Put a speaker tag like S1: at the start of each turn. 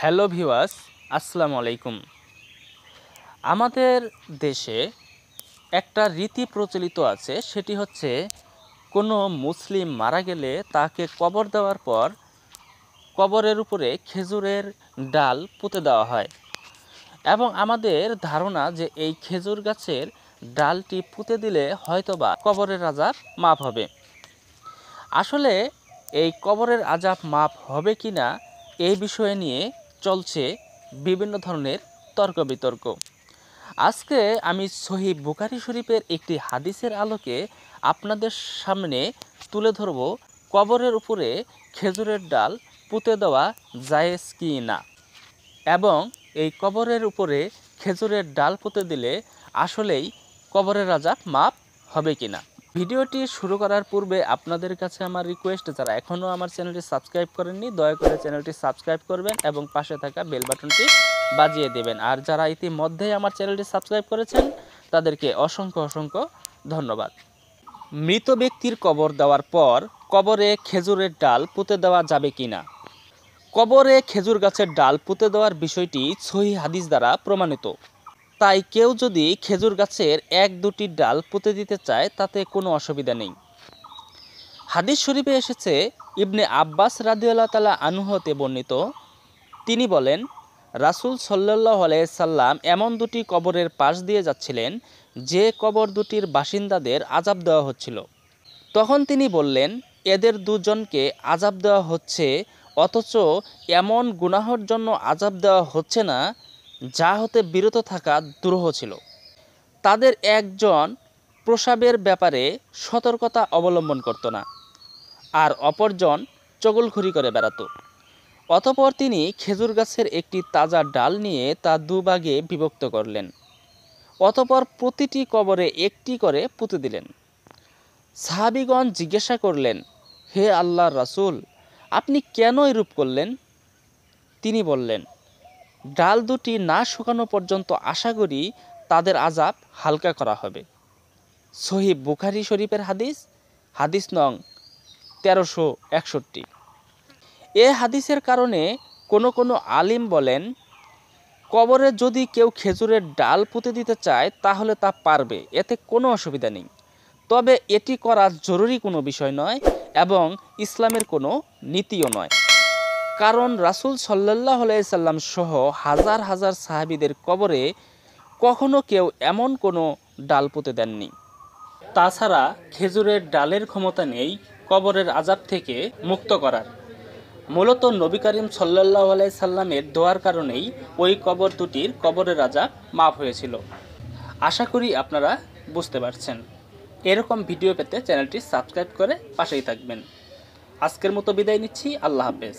S1: Hello viewers, আসসালামু আলাইকুম। আমাদের দেশে একটা রীতি প্রচলিত আছে, সেটি হচ্ছে কোনো মুসলিম মারা গেলে তাকে কবর দেওয়ার পর কবরের উপরে খেজুরের ডাল পুঁতে দেওয়া হয় এবং আমাদের ধারণা যে এই খেজুর গাছের ডালটি পুঁতে দিলে হয়তোবা কবরের আযাব মাফ হবে। আসলে এই কবরের আযাব মাফ হবে কি না এই বিষয়ে নিয়ে চলছে বিভিন্ন ধরনের তর্ক বিতর্ক। আজকে আমি সহিহ বুখারী শরীফের একটি হাদিসের আলোকে আপনাদের সামনে তুলে ধরব কবরের উপরে খেজুরের ডাল পুঁতে দেওয়া জায়েজ কি না, এবং এই কবরের উপরে খেজুরের ডাল পুঁতে দিলে আসলেই কবরের আযাব মাফ হবে কিনা। ভিডিওটি শুরু করার পূর্বে আপনাদের কাছে আমার রিকোয়েস্ট, যারা এখনও আমার চ্যানেলটি সাবস্ক্রাইব করেননি দয়া করে চ্যানেলটি সাবস্ক্রাইব করবেন এবং পাশে থাকা বেল বাটনটি বাজিয়ে দেবেন। আর যারা ইতিমধ্যেই আমার চ্যানেলটি সাবস্ক্রাইব করেছেন তাদেরকে অসংখ্য অসংখ্য ধন্যবাদ। মৃত ব্যক্তির কবর দেওয়ার পর কবরে খেজুরের ডাল পুঁতে দেওয়া যাবে কিনা। কবরে খেজুর গাছের ডাল পুঁতে দেওয়ার বিষয়টি সহিহ হাদিস দ্বারা প্রমাণিত। তাই কেউ যদি খেজুর গাছের এক দুটি ডাল পুঁতে দিতে চায় তাতে কোনো অসুবিধা নেই। হাদিস শরীফে এসেছে, ইবনে আব্বাস রাদিয়াল্লাহু তাআলা আনহু হতে বর্ণিত, তিনি বলেন, রাসূল সাল্লাল্লাহু আলাইহি সাল্লাম এমন দুটি কবরের পাশ দিয়ে যাচ্ছিলেন যে কবর দুটির বাসিন্দাদের আযাব দেওয়া হচ্ছিল। তখন তিনি বললেন, এদের দুজনকে আযাব দেওয়া হচ্ছে, অথচ এমন গুনাহর জন্য আযাব দেওয়া হচ্ছে না যা হতে বিরত থাকা দুরূহ ছিল। তাদের একজন প্রসাবের ব্যাপারে সতর্কতা অবলম্বন করত না, আর অপরজন চগলখড়ি করে বেড়াত। অতঃপর তিনি খেজুর গাছের একটি তাজা ডাল নিয়ে তা দুভাগে বিভক্ত করলেন। অতঃপর প্রতিটি কবরে একটি করে পুঁতে দিলেন। সাহাবীগণ জিজ্ঞাসা করলেন, হে আল্লাহর রাসূল, আপনি কেন এরূপ করলেন? তিনি বললেন, ডাল দুটি না শুকানো পর্যন্ত আশা করি তাদের আযাব হালকা করা হবে। সহিহ বুখারী শরীফের হাদিস, হাদিস নং 1361। এ হাদিসের কারণে কোনো আলিম বলেন, কবরে যদি কেউ খেজুরের ডাল পুঁতে দিতে চায় তাহলে তা পারবে, এতে কোনো অসুবিধা নেই। তবে এটি করা জরুরি কোনো বিষয় নয় এবং ইসলামের কোনো নীতিও নয়, কারণ রাসূল সাল্লাল্লাহু আলাইহি সাল্লাম সহ হাজার হাজার সাহাবীদের কবরে কখনো কেউ এমন কোনো ডাল পুঁতে দেননি। তাছাড়া খেজুরের ডালের ক্ষমতা নেই কবরের আযাব থেকে মুক্ত করার। মূলত নবী করিম সাল্লাল্লাহু আলাইহি সাল্লামের দোয়ার কারণেই ওই কবর দুটির কবরের আযাব মাফ হয়েছিল। আশা করি আপনারা বুঝতে পারছেন। এরকম ভিডিও পেতে চ্যানেলটি সাবস্ক্রাইব করে পাশেই থাকবেন। আজকের মতো বিদায় নিচ্ছি। আল্লাহ হাফেজ।